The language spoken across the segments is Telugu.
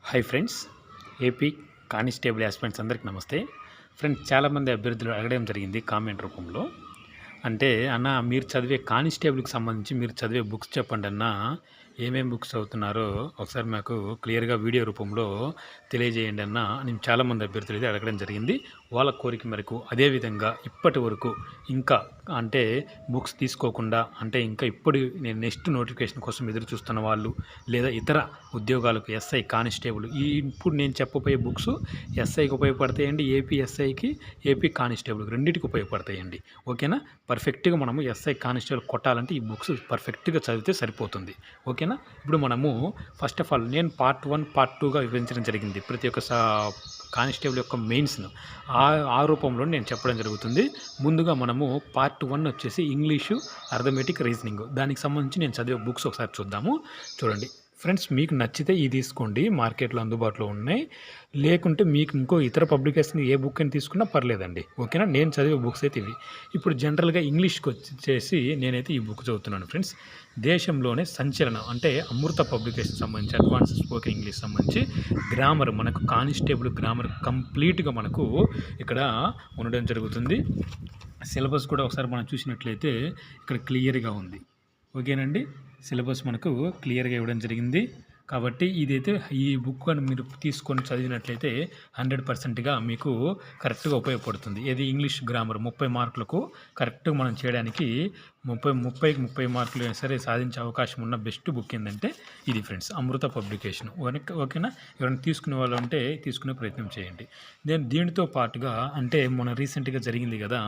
Hi friends, AP constable aspirants అందరికి నమస్తే. ఫ్రెండ్స్, చాలామంది అభ్యర్థులు అడగడం జరిగింది కామెంట్ రూపంలో. అంటే అన్న, మీరు చదివే కానిస్టేబుల్కి సంబంధించి మీరు చదివే బుక్స్ చెప్పండి అన్న, ఏమేమి బుక్స్ చదువుతున్నారో ఒకసారి మాకు క్లియర్గా వీడియో రూపంలో తెలియజేయండి అన్న అని చాలామంది అభ్యర్థులు అయితే అడగడం జరిగింది. వాళ్ళ కోరిక మేరకు అదేవిధంగా ఇప్పటి వరకు ఇంకా అంటే బుక్స్ తీసుకోకుండా అంటే ఇంకా ఇప్పుడు నేను నెక్స్ట్ నోటిఫికేషన్ కోసం ఎదురు చూస్తున్న వాళ్ళు లేదా ఇతర ఉద్యోగాలకు ఎస్ఐ కానిస్టేబుల్ ఇప్పుడు నేను చెప్పబోయే బుక్స్ ఎస్ఐకి ఉపయోగపడతాయండి, ఏపీ ఎస్ఐకి ఏపీ కానిస్టేబుల్ రెండింటికి ఉపయోగపడతాయండి. ఓకేనా? పర్ఫెక్ట్గా మనము ఎస్ఐ కానిస్టేబుల్ కొట్టాలంటే ఈ బుక్స్ పర్ఫెక్ట్గా చదివితే సరిపోతుంది. ఓకేనా? ఇప్పుడు మనము ఫస్ట్ ఆఫ్ ఆల్ నేను పార్ట్ 1 పార్ట్ 2గా విభజించడం జరిగింది. ప్రతి ఒక్క కానిస్టేబుల్ యొక్క మెయిన్స్ను ఆ రూపంలో నేను చెప్పడం జరుగుతుంది. ముందుగా మనము పార్ట్ 1 వచ్చేసి ఇంగ్లీషు, అర్థమెటిక్, రీజనింగ్, దానికి సంబంధించి నేను చదివే బుక్స్ ఒకసారి చూద్దాము. చూడండి ఫ్రెండ్స్, మీకు నచ్చితే ఇది తీసుకోండి, మార్కెట్లో అందుబాటులో ఉన్నాయి. లేకుంటే మీకు ఇంకో ఇతర పబ్లికేషన్ ఏ బుక్ అని తీసుకున్నా పర్లేదండి. ఓకేనా? నేను చదివే బుక్స్ అయితే ఇవి. ఇప్పుడు జనరల్గా ఇంగ్లీష్కి వచ్చేసి నేనైతే ఈ బుక్ చదువుతున్నాను ఫ్రెండ్స్. దేశంలోనే సంచలనం అంటే అమృత పబ్లికేషన్ సంబంధించి అడ్వాన్స్ స్పోకెన్ ఇంగ్లీష్ సంబంధించి గ్రామర్, మనకు కానిస్టేబుల్ గ్రామర్ కంప్లీట్గా మనకు ఇక్కడ ఉండడం జరుగుతుంది. సిలబస్ కూడా ఒకసారి మనం చూసినట్లయితే ఇక్కడ క్లియర్గా ఉంది. ఓకేనండి? సిలబస్ మనకు క్లియర్గా ఇవ్వడం జరిగింది. కాబట్టి ఇదైతే ఈ బుక్ అని మీరు తీసుకొని చదివినట్లయితే 100%గా మీకు కరెక్ట్గా ఉపయోగపడుతుంది. ఇది ఇంగ్లీష్ గ్రామర్ 30 మార్కులకు కరెక్ట్గా మనం చేయడానికి 30 మార్కులు సరే సాధించే అవకాశం ఉన్న బెస్ట్ బుక్ ఏంటంటే ఇది ఫ్రెండ్స్, అమృత పబ్లికేషన్. ఓకేనా? ఎవరైనా తీసుకునే వాళ్ళు ఉంటే తీసుకునే ప్రయత్నం చేయండి. నేను దీనితో పాటుగా అంటే మన రీసెంట్గా జరిగింది కదా,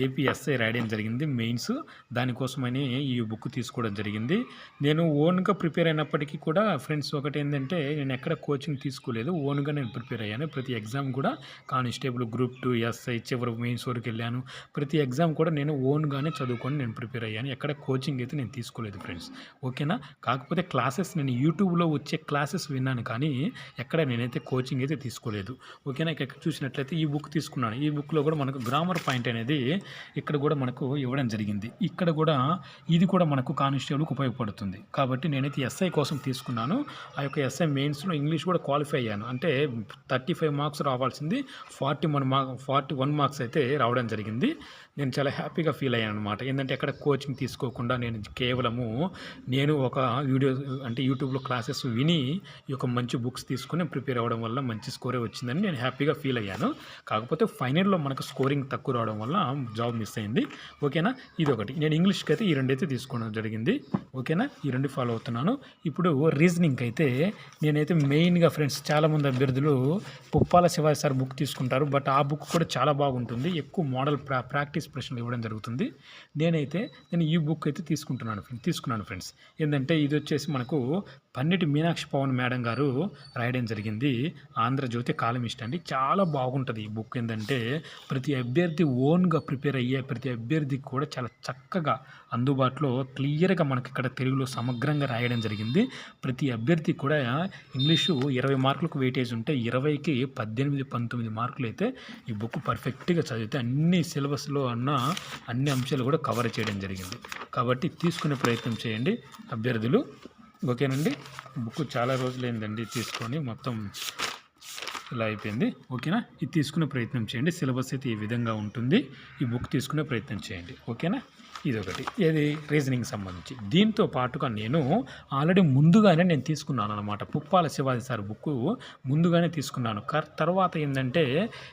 ఏపీఎస్ఐ రాయడం జరిగింది మెయిన్స్, దానికోసమని ఈ బుక్ తీసుకోవడం జరిగింది. నేను ఓన్గా ప్రిపేర్ అయినప్పటికీ కూడా ఫ్రెండ్స్ ఒకటి ఏంటంటే నేను ఎక్కడ కోచింగ్ తీసుకోలేదు, ఓన్గా నేను ప్రిపేర్ అయ్యాను. ప్రతి ఎగ్జామ్ కూడా కానిస్టేబుల్, గ్రూప్ 2, ఎస్ఐ చివరి మెయిన్స్ వరకు వెళ్ళాను. ప్రతి ఎగ్జామ్ కూడా నేను ఓన్గానే చదువుకొని నేను ప్రిపేర్ అయ్యాను. ఎక్కడ కోచింగ్ అయితే నేను తీసుకోలేదు ఫ్రెండ్స్. ఓకేనా? కాకపోతే క్లాసెస్ నేను యూట్యూబ్లో వచ్చే క్లాసెస్ విన్నాను, కానీ ఎక్కడ నేనైతే కోచింగ్ అయితే తీసుకోలేదు. ఓకేనా? ఇక్కడ చూసినట్లయితే ఈ బుక్ తీసుకున్నాను. ఈ బుక్లో కూడా మనకు గ్రామర్ పాయింట్ అనేది ఇక్కడ కూడా మనకు ఇవ్వడం జరిగింది. ఇక్కడ కూడా ఇది కూడా మనకు కానిస్టేబుల్కి ఉపయోగపడుతుంది. కాబట్టి నేనైతే ఎస్ఐ కోసం తీసుకున్నాను. ఆ యొక్క ఎస్ఐ మెయిన్స్లో ఇంగ్లీష్ కూడా క్వాలిఫై అయ్యాను. అంటే 35 మార్క్స్ రావాల్సింది 41 మార్క్స్ అయితే రావడం జరిగింది. నేను చాలా హ్యాపీగా ఫీల్ అయ్యాను అనమాట. ఏంటంటే ఎక్కడ కోచింగ్ తీసుకోకుండా నేను కేవలము ఒక వీడియో అంటే యూట్యూబ్లో క్లాసెస్ విని ఈ యొక్క మంచి బుక్స్ తీసుకుని ప్రిపేర్ అవ్వడం వల్ల మంచి స్కోరే వచ్చిందని నేను హ్యాపీగా ఫీల్ అయ్యాను. కాకపోతే ఫైనల్లో మనకు స్కోరింగ్ తక్కువ రావడం వల్ల జాబ్ మిస్ అయింది. ఓకేనా? ఇది ఒకటి. నేను ఇంగ్లీష్కి అయితే ఈ రెండైతే తీసుకోవడం జరిగింది. ఓకేనా? ఈ రెండు ఫాలో అవుతున్నాను. ఇప్పుడు రీజనింగ్ అయితే నేనైతే మెయిన్గా ఫ్రెండ్స్ చాలామంది అభ్యర్థులు పుప్పాల శివాజీ సార్ బుక్ తీసుకుంటారు. బట్ ఆ బుక్ కూడా చాలా బాగుంటుంది. ఎక్కువ మోడల్ ప్రాక్టీస్ ప్రశ్నలు ఇవ్వడం జరుగుతుంది. నేను ఈ బుక్ అయితే తీసుకున్నాను ఫ్రెండ్స్. ఏంటంటే ఇది వచ్చేసి మనకు పన్నెటి మీనాక్షి పవన్ మేడం గారు రాయడం జరిగింది. ఆంధ్రజ్యోతి కాలమిస్ట్ అండి. చాలా బాగుంటుంది ఈ బుక్. ఏంటంటే ప్రతి అభ్యర్థి ఓన్గా ప్రిపేర్ అయ్యే ప్రతి అభ్యర్థికి కూడా చాలా చక్కగా అందుబాటులో క్లియర్గా మనకి ఇక్కడ తెలుగులో సమగ్రంగా రాయడం జరిగింది. ప్రతి అభ్యర్థి కూడా ఇంగ్లీషు 20 మార్కులకు వెయిటేజ్ ఉంటే 20కి 18, 19 మార్కులు అయితే ఈ బుక్ పర్ఫెక్ట్గా చదివితే అన్ని సిలబస్లో అన్ని అంశాలు కూడా కవర్ చేయడం జరిగింది. కాబట్టి తీసుకునే ప్రయత్నం చేయండి అభ్యర్థులు. ఓకేనండి? బుక్ చాలా రోజులైందండి తీసుకొని, మొత్తం ఇలా అయిపోయింది. ఓకేనా? ఇది తీసుకునే ప్రయత్నం చేయండి. సిలబస్ అయితే ఈ విధంగా ఉంటుంది. ఈ బుక్ తీసుకునే ప్రయత్నం చేయండి. ఓకేనా? ఇదొకటి. ఏది రీజనింగ్ సంబంధించి. దీంతో పాటుగా నేను ఆల్రెడీ ముందుగానే నేను తీసుకున్నాను అనమాట. పుప్పాల శివాజీ సార్ బుక్ ముందుగానే తీసుకున్నాను. తర్వాత ఏంటంటే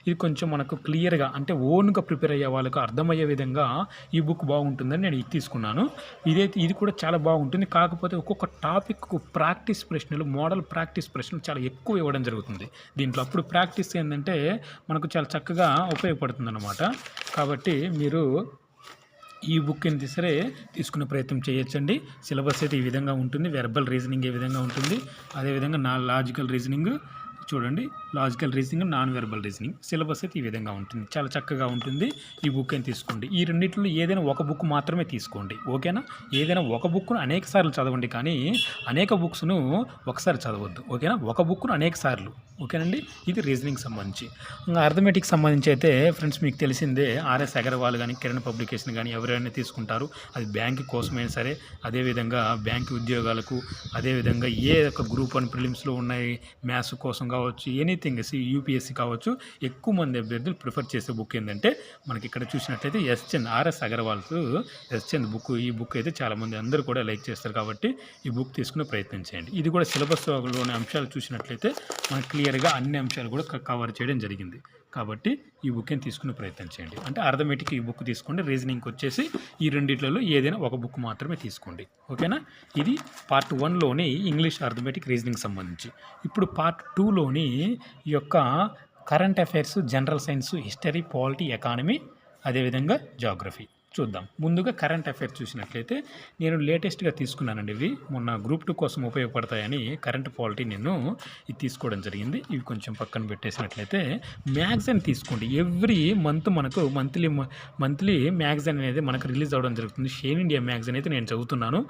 ఇది కొంచెం మనకు క్లియర్గా అంటే ఓన్గా ప్రిపేర్ అయ్యే వాళ్ళకు అర్థమయ్యే విధంగా ఈ బుక్ బాగుంటుందని నేను ఇది తీసుకున్నాను. ఇది కూడా చాలా బాగుంటుంది. కాకపోతే ఒక్కొక్క టాపిక్కు ప్రాక్టీస్ ప్రశ్నలు, మోడల్ ప్రాక్టీస్ ప్రశ్నలు చాలా ఎక్కువ ఇవ్వడం జరుగుతుంది దీంట్లో. అప్పుడు ప్రాక్టీస్ ఏంటంటే మనకు చాలా చక్కగా ఉపయోగపడుతుంది అన్నమాట. కాబట్టి మీరు ఈ బుక్ ఎంత సరే తీసుకునే ప్రయత్నం చేయొచ్చండి. సిలబస్ అయితే ఈ విధంగా ఉంటుంది. వెర్బల్ రీజనింగ్ ఏ విధంగా ఉంటుంది, అదేవిధంగా లాజికల్ రీజనింగ్, చూడండి, logical reasoning, non verbal reasoning. Syllabus అయితే ఈ విధంగా ఉంటుంది. చాలా చక్కగా ఉంటుంది. ఈ బుక్ అని తీసుకోండి. ఈ రెండిట్లో ఏదైనా ఒక బుక్ మాత్రమే తీసుకోండి. ఓకేనా? ఏదైనా ఒక బుక్ను అనేక సార్లు చదవండి, కానీ అనేక బుక్స్ను ఒకసారి చదవద్దు. ఓకేనా? ఒక బుక్ను అనేక సార్లు. ఓకేనండి? ఇది రీజనింగ్ సంబంధించి. ఇంకా అర్థమెటిక్ సంబంధించి అయితే ఫ్రెండ్స్ మీకు తెలిసిందే, ఆర్ఎస్ అగర్వాల్ కానీ, కిరణ్ పబ్లికేషన్ కానీ ఎవరైనా తీసుకుంటారు. అది బ్యాంక్ కోసమైనా సరే, అదేవిధంగా బ్యాంక్ ఉద్యోగాలకు, అదేవిధంగా ఏ ఒక గ్రూప్ 1 ప్రిలిమ్స్లో ఉన్నాయి, మ్యాథ్స్ కోసం కావచ్చు, ఎనీథింగ్ యూపీఎస్సీ కావచ్చు, ఎక్కువ మంది అభ్యర్థులు ప్రిఫర్ చేసే బుక్ ఏంటంటే మనకి ఇక్కడ చూసినట్లయితే ఎస్చంద్, ఆర్ఎస్ అగర్వాల్స్ ఎస్చంద్ బుక్. ఈ బుక్ అయితే చాలామంది అందరూ కూడా లైక్ చేస్తారు కాబట్టి ఈ బుక్ తీసుకునే ప్రయత్నం చేయండి. ఇది కూడా సిలబస్లోని అంశాలు చూసినట్లయితే మనకు క్లియర్గా అన్ని అంశాలు కూడా కవర్ చేయడం జరిగింది. కాబట్టి ఈ బుక్ని తీసుకునే ప్రయత్నం చేయండి. అంటే అర్థమెటిక్ ఈ బుక్ తీసుకోండి. రీజనింగ్కి వచ్చేసి ఈ రెండిట్లలో ఏదైనా ఒక బుక్ మాత్రమే తీసుకోండి. ఓకేనా? ఇది పార్ట్ 1లోని ఇంగ్లీష్, అర్థమెటిక్, రీజనింగ్ సంబంధించి. ఇప్పుడు పార్ట్ 2లోని ఈ యొక్క current affairs, general science, history, polity, economy, అదేవిధంగా జాగ్రఫీ చూద్దాం. ముందుగా కరెంట్ అఫైర్స్ చూసినట్లయితే నేను లేటెస్ట్గా తీసుకున్నానండి. ఇవి మొన్న గ్రూప్ 2 కోసం ఉపయోగపడతాయని కరెంట్ పాలిటీ నేను ఇది తీసుకోవడం జరిగింది. ఇవి కొంచెం పక్కన పెట్టేసినట్లయితే మ్యాగజైన్ తీసుకోండి. ఎవ్రీ మంత్ మనకు మంత్లీ మ్యాగజైన్ అనేది మనకు రిలీజ్ అవ్వడం జరుగుతుంది. షేన్ ఇండియా మ్యాగజైన్ అయితే నేను చదువుతున్నాను.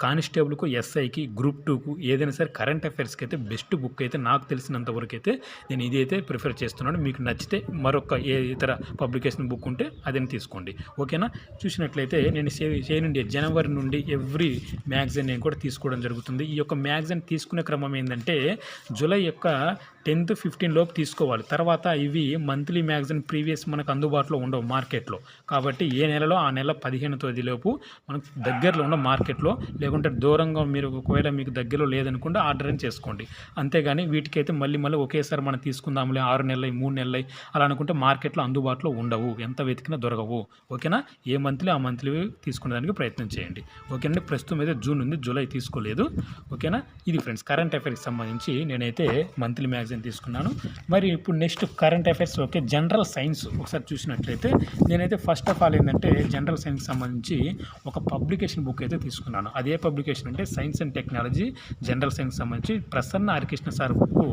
కానిస్టేబుల్కు, ఎస్ఐకి, గ్రూప్ 2కు ఏదైనా సరే కరెంట్ అఫైర్స్కి అయితే బెస్ట్ బుక్ అయితే నాకు తెలిసినంత వరకు అయితే నేను ఇదైతే ప్రిఫర్ చేస్తున్నాను. మీకు నచ్చితే మరొక ఏ ఇతర పబ్లికేషన్ బుక్ ఉంటే అదని తీసుకోండి. ఓకేనా? చూసినట్లయితే నేను షేన్ ఇండియా జనవరి నుండి ఎవ్రీ మ్యాగజైన్ నేను కూడా తీసుకోవడం జరుగుతుంది. ఈ యొక్క మ్యాగజైన్ తీసుకునే క్రమం ఏంటంటే జూలై యొక్క 10th 15 లోపు తీసుకోవాలి. తర్వాత ఇవి మంత్లీ మ్యాగజైన్ ప్రీవియస్ మనకు అందుబాటులో ఉండవు మార్కెట్లో. కాబట్టి ఏ నెలలో ఆ నెల 15వ తేదీలోపు మనకు దగ్గరలో ఉన్న మార్కెట్లో, లేకుంటే దూరంగా మీరు ఒకవేళ మీకు దగ్గరలో లేదనుకుంటే ఆర్డర్ అని చేసుకోండి. అంతేగాని వీటికైతే మళ్ళీ ఒకేసారి మనం తీసుకుందాంలే 6 నెలలు 3 నెలలు అలా అనుకుంటే మార్కెట్లో అందుబాటులో ఉండవు. ఎంత వెతికినా దొరకవు. ఓకేనా? ఏ మంత్లీ ఆ మంత్లీ తీసుకునేదానికి ప్రయత్నం చేయండి. ఓకేనండి? ప్రస్తుతం అయితే జూన్ ఉంది, జూలై తీసుకోలేదు. ఓకేనా? ఇది ఫ్రెండ్స్ కరెంట్ అఫైర్స్కి సంబంధించి నేనైతే మంత్లీ మ్యాగజైన్ తీసుకున్నాను. మరి ఇప్పుడు next current affairs. Okay, general science ఒకసారి చూసినట్లయితే నేనైతే ఫస్ట్ ఆఫ్ ఆల్ ఏంటంటే జనరల్ సైన్స్ సంబంధించి ఒక పబ్లికేషన్ బుక్ అయితే తీసుకున్నాను. అదే పబ్లికేషన్ అంటే science and technology general science సంబంధించి Prasanna Harikrishna sir book,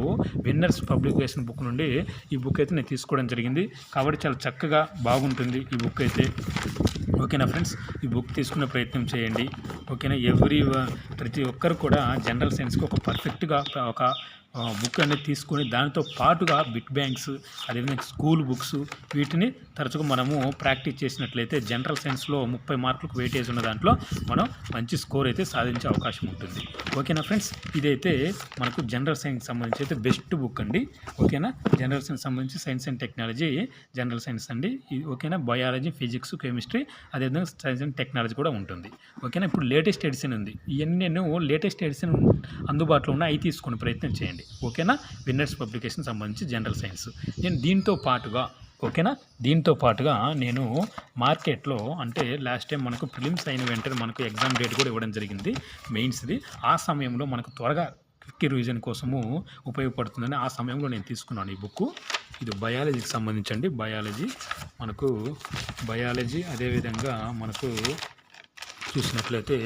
winners publication book నుండి ఈ బుక్ అయితే నేను తీసుకోవడం జరిగింది. కాబట్టి చాలా చక్కగా బాగుంటుంది ఈ బుక్ అయితే. ఓకేనా ఫ్రెండ్స్? ఈ బుక్ తీసుకునే ప్రయత్నం చేయండి. ఓకేనా? ప్రతి ఒక్కరు కూడా జనరల్ సైన్స్కి ఒక పర్ఫెక్ట్గా ఒక బుక్ అనేది తీసుకొని దానితో పాటుగా బిట్ బ్యాంక్స్, అదేవిధంగా స్కూల్ బుక్స్, వీటిని తరచుగా మనము ప్రాక్టీస్ చేసినట్లయితే జనరల్ సైన్స్లో 30 మార్కులకు వెయిటేజ్ ఉన్న దాంట్లో మనం మంచి స్కోర్ అయితే సాధించే అవకాశం ఉంటుంది. ఓకేనా ఫ్రెండ్స్? ఇదైతే మనకు జనరల్ సైన్స్ సంబంధించి అయితే బెస్ట్ బుక్ అండి. ఓకేనా? జనరల్ సైన్స్ సంబంధించి science and technology general science అండి. ఓకేనా? బయాలజీ, ఫిజిక్స్, కెమిస్ట్రీ, అదేవిధంగా సైన్స్ అండ్ టెక్నాలజీ కూడా ఉంటుంది. ఓకేనా? ఇప్పుడు లేటెస్ట్ ఎడిషన్ ఉంది. ఇవన్నీ నేను లేటెస్ట్ ఎడిషన్ అందుబాటులో ఉన్న అవి తీసుకునే ప్రయత్నం చేయండి. ఓకేనా? విన్నర్స్ పబ్లికేషన్ సంబంధించి జనరల్ సైన్స్. నేను దీంతో పాటుగా నేను మార్కెట్లో అంటే లాస్ట్ టైం మనకు ప్రిలిమ్స్ అయిన వెంటనే మనకు ఎగ్జామ్ డేట్ కూడా ఇవ్వడం జరిగింది, మెయిన్స్ది. ఆ సమయంలో మనకు త్వరగా క్విక్ రివిజన్ కోసము ఉపయోగపడుతుందని ఆ సమయంలో నేను తీసుకున్నాను ఈ బుక్. ఇది బయాలజీకి సంబంధించండి. బయాలజీ అదేవిధంగా మనకు చూసినట్లయితే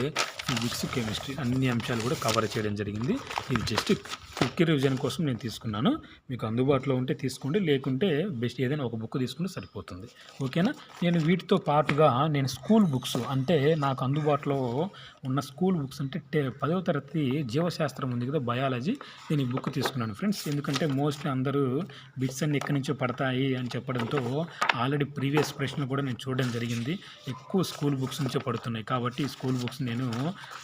ఫిజిక్స్, కెమిస్ట్రీ అన్ని అంశాలు కూడా కవర్ చేయడం జరిగింది. ఇది జస్ట్ క్విక్ రివిజన్ కోసం నేను తీసుకున్నాను. మీకు అందుబాటులో ఉంటే తీసుకోండి, లేకుంటే బెస్ట్ ఏదైనా ఒక బుక్ తీసుకుంటే సరిపోతుంది. ఓకేనా? నేను వీటితో పాటుగా నేను స్కూల్ బుక్స్ అంటే నాకు అందుబాటులో ఉన్న స్కూల్ బుక్స్ అంటే 10వ తరగతి జీవశాస్త్రం ఉంది కదా, బయాలజీ, నేను ఈ బుక్ తీసుకున్నాను ఫ్రెండ్స్. ఎందుకంటే మోస్ట్లీ అందరూ బిట్స్ అన్ని ఎక్కడి నుంచో పడతాయి అని చెప్పడంతో ఆల్రెడీ ప్రీవియస్ ప్రశ్నలు కూడా నేను చూడడం జరిగింది. ఎక్కువ స్కూల్ బుక్స్ నుంచే పడుతున్నాయి. కాబట్టి ఈ స్కూల్ బుక్స్ నేను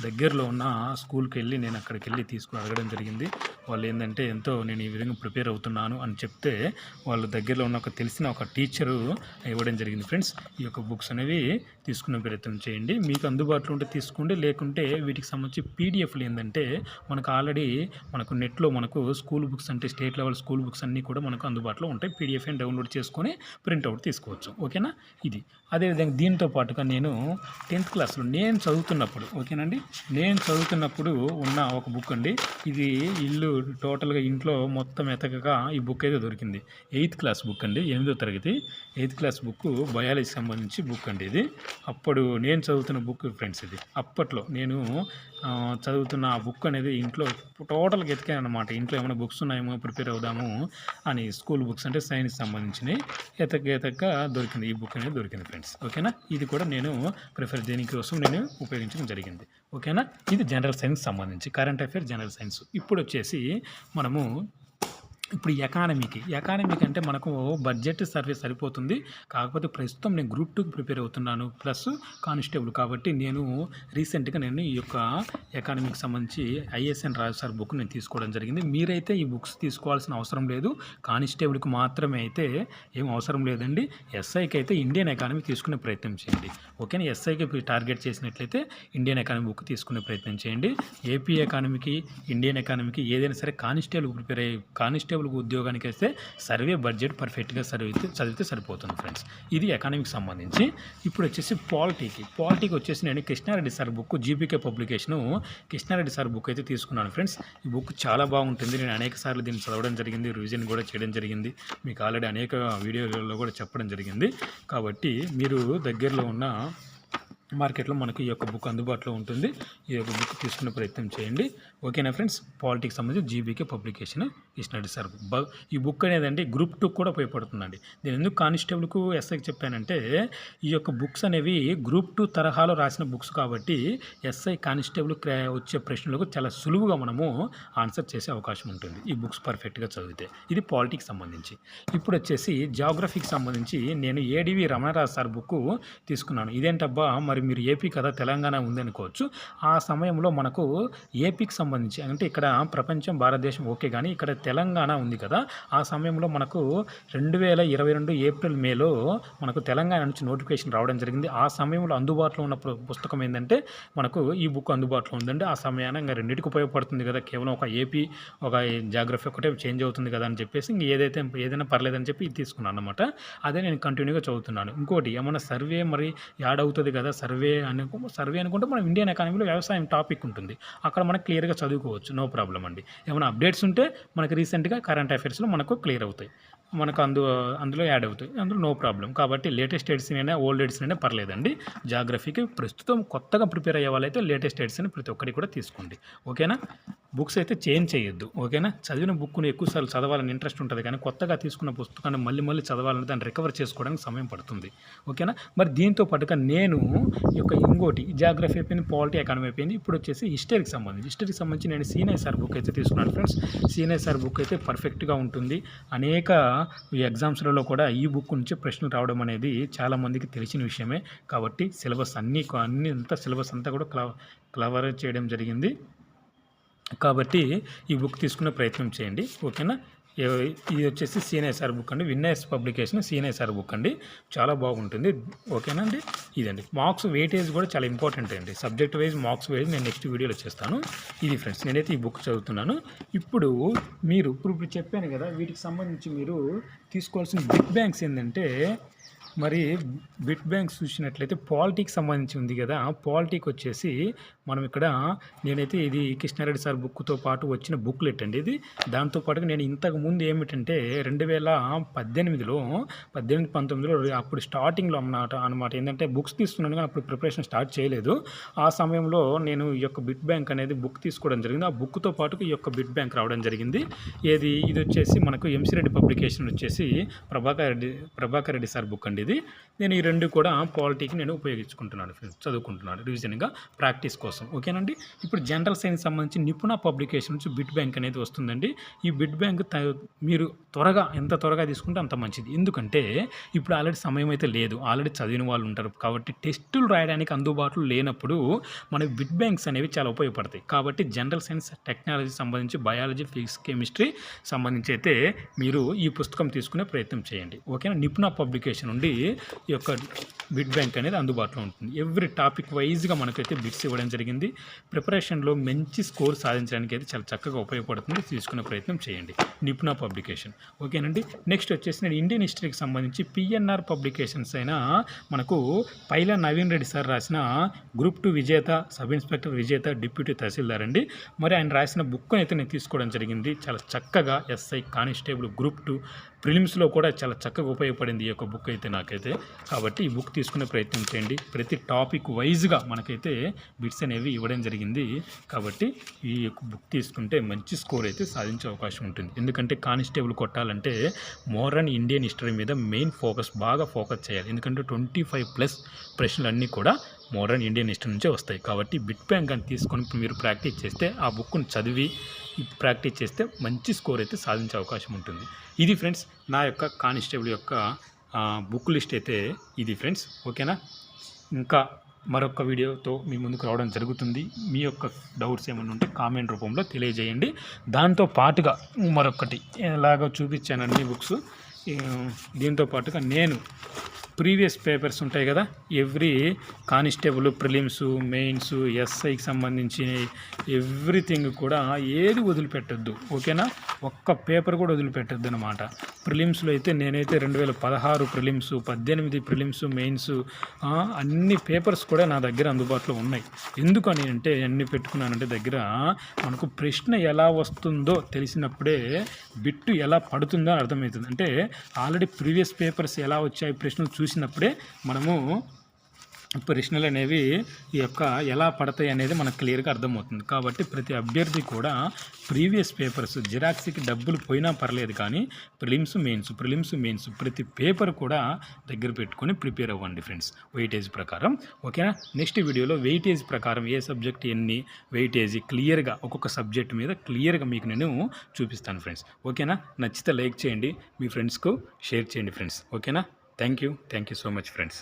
దగ్గరలో ఉన్న స్కూల్కి వెళ్ళి నేను అక్కడికి వెళ్ళి అడగడం జరిగింది. వాళ్ళు ఏంటంటే ఎంతో నేను ఈ విధంగా ప్రిపేర్ అవుతున్నాను అని చెప్తే వాళ్ళు దగ్గరలో ఉన్న తెలిసిన ఒక టీచరు ఇవ్వడం జరిగింది ఫ్రెండ్స్. ఈ యొక్క బుక్స్ అనేవి తీసుకునే ప్రయత్నం చేయండి. మీకు అందుబాటులో ఉంటే తీసుకోండి, లేకుంటే వీటికి సంబంధించి పీడిఎఫ్లు ఏంటంటే మనకు నెట్లో మనకు స్కూల్ బుక్స్ అంటే స్టేట్ లెవెల్ స్కూల్ బుక్స్ అన్నీ కూడా మనకు అందుబాటులో ఉంటాయి. పీడిఎఫ్ని డౌన్లోడ్ చేసుకొని ప్రింట్అవుట్ తీసుకోవచ్చు. ఓకేనా? ఇది అదేవిధంగా దీంతో పాటుగా నేను 10th క్లాస్లో నేను చదువుతున్నప్పుడు, ఓకేనండి, నేను చదువుతున్నప్పుడు ఉన్న ఒక బుక్ అండి. ఇది టోటల్గా ఇంట్లో మొత్తం ఎతకగా ఈ బుక్ అయితే దొరికింది. 8th క్లాస్ బుక్ అండి, 8వ తరగతి 8th క్లాస్ బుక్, బయాలజీ సంబంధించి బుక్ అండి ఇది. అప్పుడు నేను చదువుతున్న బుక్ ఫ్రెండ్స్ ఇది. అప్పట్లో ఇంట్లో నేను చదువుతున్న ఆ బుక్ అనేది ఇంట్లో టోటల్గా ఎతికాను అనమాట. ఇంట్లో ఏమైనా బుక్స్ ఉన్నాయేమో ప్రిపేర్ అవుదాము అని, స్కూల్ బుక్స్ అంటే సైన్స్ సంబంధించినవి ఎతక దొరికింది. ఈ బుక్ అనేది దొరికింది ఫ్రెండ్స్. ఓకేనా, ఇది కూడా నేను దీనికోసం నేను ఉపయోగించడం జరిగింది. ఓకేనా, ఇది జనరల్ సైన్స్ సంబంధించి కరెంట్ అఫైర్ జనరల్ సైన్స్. ఇప్పుడు వచ్చేసి మనము ఇప్పుడు ఎకానమీకి అంటే మనకు బడ్జెట్ సర్వే సరిపోతుంది. కాకపోతే ప్రస్తుతం నేను గ్రూప్ 2కి ప్రిపేర్ అవుతున్నాను ప్లస్ కానిస్టేబుల్. కాబట్టి నేను రీసెంట్గా ఈ యొక్క ఎకానమీకి సంబంధించి ఐఎస్ఎన్ రాజు సార్ బుక్ నేను తీసుకోవడం జరిగింది. మీరైతే ఈ బుక్స్ తీసుకోవాల్సిన అవసరం లేదు. కానిస్టేబుల్కి మాత్రమే అయితే ఏం అవసరం లేదండి. ఎస్ఐకి అయితే ఇండియన్ ఎకానమీ తీసుకునే ప్రయత్నం చేయండి. ఓకేనా, ఎస్ఐకి టార్గెట్ చేసినట్లయితే ఇండియన్ ఎకానమీ బుక్ తీసుకునే ప్రయత్నం చేయండి. ఏపీ ఎకానమీకి, ఇండియన్ ఎకానమీకి ఏదైనా సరే కానిస్టేబుల్ ప్రిపేర్ అయ్యి కానిస్టేబుల్ ఉద్యోగానికి వస్తే సర్వే బడ్జెట్ పర్ఫెక్ట్గా చదివితే సరిపోతుంది ఫ్రెండ్స్. ఇది ఎకానమీకి సంబంధించి. ఇప్పుడు వచ్చేసి పాలిటీకి వచ్చేసి నేను Krishna Reddy sir book GPK publication Krishna Reddy sir book అయితే తీసుకున్నాను ఫ్రెండ్స్. ఈ బుక్ చాలా బాగుంటుంది. నేను అనేక సార్లు దీన్ని చదవడం జరిగింది, రివిజన్ కూడా చేయడం జరిగింది. మీకు ఆల్రెడీ అనేక వీడియోలలో కూడా చెప్పడం జరిగింది. కాబట్టి మీరు దగ్గరలో ఉన్న మార్కెట్లో మనకు ఈ యొక్క బుక్ అందుబాటులో ఉంటుంది. ఈ యొక్క బుక్ తీసుకునే ప్రయత్నం చేయండి. ఓకేనా ఫ్రెండ్స్, పాలిటిక్స్ సంబంధించి GBK publication Krishna Reddy sir book. ఈ బుక్ అనేదండి గ్రూప్ 2 కూడా ఉపయోగపడుతుందండి. నేను ఎందుకు కానిస్టేబుల్కు ఎస్ఐకి చెప్పానంటే ఈ యొక్క బుక్స్ అనేవి గ్రూప్ 2 తరహాలో రాసిన బుక్స్ కాబట్టి ఎస్ఐ కానిస్టేబుల్ వచ్చే ప్రశ్నలకు చాలా సులువుగా మనము ఆన్సర్ చేసే అవకాశం ఉంటుంది ఈ బుక్స్ పర్ఫెక్ట్గా చదివితే. ఇది పాలిటిక్స్ సంబంధించి. ఇప్పుడు వచ్చేసి జాగ్రఫీకి సంబంధించి నేను ఏడివి రమణరాజు సార్ బుక్ తీసుకున్నాను. ఇదేంటబ్బా మరి మీరు ఏపీ కదా తెలంగాణ ఉందనుకోవచ్చు. ఆ సమయంలో మనకు ఏపీకి సంబంధించి అంటే ఇక్కడ ప్రపంచం భారతదేశం ఓకే, కానీ ఇక్కడ తెలంగాణ ఉంది కదా. ఆ సమయంలో మనకు 2022 ఏప్రిల్ మేలో మనకు తెలంగాణ నుంచి నోటిఫికేషన్ రావడం జరిగింది. ఆ సమయంలో అందుబాటులో ఉన్న పుస్తకం ఏంటంటే మనకు ఈ బుక్ అందుబాటులో ఉందండి. ఆ సమయాన ఇంకా రెండింటికి ఉపయోగపడుతుంది కదా, కేవలం ఒక ఏపీ ఒక జాగ్రఫీ ఒకటే చేంజ్ అవుతుంది కదా అని చెప్పేసి ఇంక ఏదైనా పర్లేదని చెప్పి ఇది తీసుకున్నాను అనమాట. అదే నేను కంటిన్యూగా చదువుతున్నాను. ఇంకోటి ఏమన్నా సర్వే మరి యాడ్ అవుతుంది కదా, సర్వే అనుకుంటే మనం ఇండియన్ ఎకానమీలో వ్యవసాయం టాపిక్ ఉంటుంది. అక్కడ మనకు క్లియర్గా చదువుకోవచ్చు, నో ప్రాబ్లం అండి. ఏమైనా అప్డేట్స్ ఉంటే మనకి రీసెంట్గా కరెంట్ అఫైర్స్లో మనకు క్లియర్ అవుతాయి, మనకు అందులో యాడ్ అవుతాయి, అందులో నో ప్రాబ్లం. కాబట్టి లేటెస్ట్ ఎడిషన్ ఓల్డ్ ఎడిషన్ పర్లేదండి. జాగ్రఫీకి ప్రస్తుతం కొత్తగా ప్రిపేర్ అయ్యే వాళ్ళైతే లేటెస్ట్ ఎడిషన్ ప్రతి ఒక్కటి కూడా తీసుకోండి. ఓకేనా, బుక్స్ అయితే చేంజ్ చేయొద్దు. ఓకేనా, చదివిన బుక్ను ఎక్కువసార్లు చదవాలని ఇంట్రెస్ట్ ఉంటుంది, కానీ కొత్తగా తీసుకున్న పుస్తకాన్ని మళ్ళీ చదవాలని దాన్ని రికవర్ చేసుకోవడానికి సమయం పడుతుంది. ఓకేనా, మరి దీంతో పాటుగా నేను ఇంకోటి జాగ్రఫీ అయిపోయింది, పాలిటీ ఎకానమీ అయిపోయింది. ఇప్పుడు వచ్చేసి హిస్టరీకి సంబంధించి నేను సీనియర్ సార్ బుక్ అయితే తీసుకున్నాను ఫ్రెండ్స్. సీనియర్ సార్ బుక్ అయితే పర్ఫెక్ట్గా ఉంటుంది. అనేక ఎగ్జామ్స్లలో కూడా ఈ బుక్ నుంచి ప్రశ్నలు రావడం అనేది చాలామందికి తెలిసిన విషయమే. కాబట్టి సిలబస్ సిలబస్ అంతా కూడా కవర్ చేయడం జరిగింది. కాబట్టి ఈ బుక్ తీసుకునే ప్రయత్నం చేయండి. ఓకేనా, ఇది వచ్చేసి సిఎన్ఐసార్ బుక్ అండి, విన్నర్స్ పబ్లికేషన్ సిఎన్ఐసార్ బుక్ అండి, చాలా బాగుంటుంది. ఓకేనా అండి, ఇదండి. మార్క్స్ వెయిటేజ్ కూడా చాలా ఇంపార్టెంట్ అండి. సబ్జెక్ట్ వైజ్ మార్క్స్ వైజ్ నేను నెక్స్ట్ వీడియోలో చేస్తాను. ఇది ఫ్రెండ్స్, నేనైతే ఈ బుక్ చదువుతున్నాను. ఇప్పుడు చెప్పాను కదా, వీటికి సంబంధించి మీరు తీసుకోవాల్సిన బిట్ బ్యాంక్స్ ఏంటంటే, మరి బిట్ బ్యాంక్స్ చూసినట్లయితే పాలిటీకి సంబంధించి ఉంది కదా. పాలిటీకి వచ్చేసి మనం ఇక్కడ నేనైతే ఇది కృష్ణారెడ్డి సార్ బుక్తో పాటు వచ్చిన బుక్లెట్ అండి ఇది. దాంతోపాటుగా నేను ఇంతకుముందు ఏమిటంటే 2018, 19 అప్పుడు స్టార్టింగ్లో అనమాట ఏంటంటే బుక్స్ తీసుకున్నాను, కానీ అప్పుడు ప్రిపరేషన్ స్టార్ట్ చేయలేదు. ఆ సమయంలో నేను ఈ యొక్క బిట్ బ్యాంక్ అనేది బుక్ తీసుకోవడం జరిగింది. ఆ బుక్తో పాటు ఈ యొక్క బిట్ బ్యాంక్ రావడం జరిగింది. ఇది వచ్చేసి మనకు ఎంసీ రెడ్డి పబ్లికేషన్ వచ్చేసి ప్రభాకర్ రెడ్డి సార్ బుక్ అండి ఇది. నేను ఈ రెండు కూడా పాలిటీకి నేను ఉపయోగించుకుంటున్నాను ఫ్రెండ్స్, చదువుకుంటున్నాను రివిజన్గా ప్రాక్టీస్ కోసం. ఓకేనండి, ఇప్పుడు జనరల్ సైన్స్ సంబంధించి నిపుణ పబ్లికేషన్ నుంచి బిట్ బ్యాంక్ అనేది వస్తుందండి. ఈ బిట్ బ్యాంక్ మీరు ఎంత త్వరగా తీసుకుంటే అంత మంచిది. ఎందుకంటే ఇప్పుడు ఆల్రెడీ సమయం అయితే లేదు, ఆల్రెడీ చదివిన వాళ్ళు ఉంటారు. కాబట్టి టెస్టులు రాయడానికి అందుబాటులో లేనప్పుడు మనకి బిట్ బ్యాంక్స్ అనేవి చాలా ఉపయోగపడతాయి. కాబట్టి జనరల్ సైన్స్, టెక్నాలజీ సంబంధించి బయాలజీ, ఫిజిక్స్, కెమిస్ట్రీ సంబంధించి అయితే మీరు ఈ పుస్తకం తీసుకునే ప్రయత్నం చేయండి. ఓకేనా, నిపుణ పబ్లికేషన్ నుండి ఈ యొక్క బిట్ బ్యాంక్ అనేది అందుబాటులో ఉంటుంది. ఎవ్రీ టాపిక్ వైజ్గా మనకైతే బిట్స్ ఇవ్వడం జరిగింది. ప్రిపరేషన్లో మంచి స్కోర్ సాధించడానికి అయితే చాలా చక్కగా ఉపయోగపడుతుంది. తీసుకునే ప్రయత్నం చేయండి నిపుణ పబ్లికేషన్. ఓకేనండి, నెక్స్ట్ వచ్చేసి నేను ఇండియన్ హిస్టరీకి సంబంధించి పిఎన్ఆర్ పబ్లికేషన్స్ అయినా మనకు పైలా నవీన్ రెడ్డి సార్ రాసిన గ్రూప్ 2 విజేత, సబ్ ఇన్స్పెక్టర్ విజేత, డిప్యూటీ తహసీల్దార్ అండి. మరి ఆయన రాసిన బుక్ అయితే నేను తీసుకోవడం జరిగింది. చాలా చక్కగా ఎస్ఐ, కానిస్టేబుల్, గ్రూప్ 2 ప్రిలిమ్స్లో కూడా చాలా చక్కగా ఉపయోగపడింది ఈ యొక్క బుక్ అయితే నాకైతే. కాబట్టి ఈ బుక్ తీసుకునే ప్రయత్నం చేయండి. ప్రతి టాపిక్ వైజ్గా మనకైతే బిట్స్ అనేవి ఇవ్వడం జరిగింది. కాబట్టి ఈ యొక్క బుక్ తీసుకుంటే మంచి స్కోర్ అయితే సాధించే అవకాశం ఉంటుంది. ఎందుకంటే కానిస్టేబుల్ కొట్టాలంటే మోడర్న్ ఇండియన్ హిస్టరీ మీద మెయిన్ బాగా ఫోకస్ చేయాలి. ఎందుకంటే 25+ ప్రశ్నలు అన్నీ కూడా మోడర్న్ ఇండియన్ హిస్టరీ నుంచే వస్తాయి. కాబట్టి బిట్ బ్యాంక్ కానీ తీసుకొని మీరు ప్రాక్టీస్ చేస్తే, ఆ బుక్ను చదివి ప్రాక్టీస్ చేస్తే మంచి స్కోర్ అయితే సాధించే అవకాశం ఉంటుంది. ఇది ఫ్రెండ్స్ నా యొక్క కానిస్టేబుల్ యొక్క బుక్ లిస్ట్ అయితే ఇది ఫ్రెండ్స్. ఓకేనా? ఇంకా మరొక వీడియోతో మీ ముందుకు రావడం జరుగుతుంది. మీ యొక్క డౌట్స్ ఏమైనా ఉంటే కామెంట్ రూపంలో తెలియజేయండి. దాంతో పాటుగా మరొకటి ఎలాగో చూపించాను అన్ని బుక్స్. దీంతో పాటుగా నేను ప్రీవియస్ పేపర్స్ ఉంటాయి కదా, ఎవ్రీ కానిస్టేబుల్, ప్రిలిమ్స్, మెయిన్స్, ఎస్ఐకి సంబంధించి ఎవ్రీథింగ్ కూడా ఏది వదిలిపెట్టద్దు. ఓకేనా? ఒక్క పేపర్ కూడా వదిలిపెట్టద్దు అనమాట. ప్రిలిమ్స్లో అయితే నేనైతే 2016 ప్రిలిమ్స్, 18 ప్రిలిమ్స్, మెయిన్స్ అన్ని పేపర్స్ కూడా నా దగ్గర అందుబాటులో ఉన్నాయి. ఎందుకని అంటే అన్ని పెట్టుకున్నానంటే దగ్గర మనకు ప్రశ్న ఎలా వస్తుందో తెలిసినప్పుడే బిట్టు ఎలా పడుతుందో అర్థమవుతుంది. అంటే ఆల్రెడీ ప్రీవియస్ పేపర్స్ ఎలా వచ్చాయి ప్రశ్నలు చూసినప్పుడే మనము ప్రశ్నలు అనేవి ఈ యొక్క ఎలా పడతాయి అనేది మనకు క్లియర్గా అర్థమవుతుంది. కాబట్టి ప్రతి అభ్యర్థి కూడా ప్రీవియస్ పేపర్స్ జిరాక్స్కి డబ్బులు పోయినా పర్లేదు, కానీ ప్రిలిమ్స్ మెయిన్స్ ప్రతి పేపర్ కూడా దగ్గర పెట్టుకొని ప్రిపేర్ అవ్వండి ఫ్రెండ్స్, వెయిటేజ్ ప్రకారం. ఓకేనా? నెక్స్ట్ వీడియోలో వెయిటేజ్ ప్రకారం ఏ సబ్జెక్ట్ ఎన్ని వెయిటేజ్ క్లియర్గా ఒక్కొక్క సబ్జెక్ట్ మీద క్లియర్గా మీకు నేను చూపిస్తాను ఫ్రెండ్స్. ఓకేనా? నచ్చితే లైక్ చేయండి, మీ ఫ్రెండ్స్కు షేర్ చేయండి ఫ్రెండ్స్. ఓకేనా? Thank you so much friends.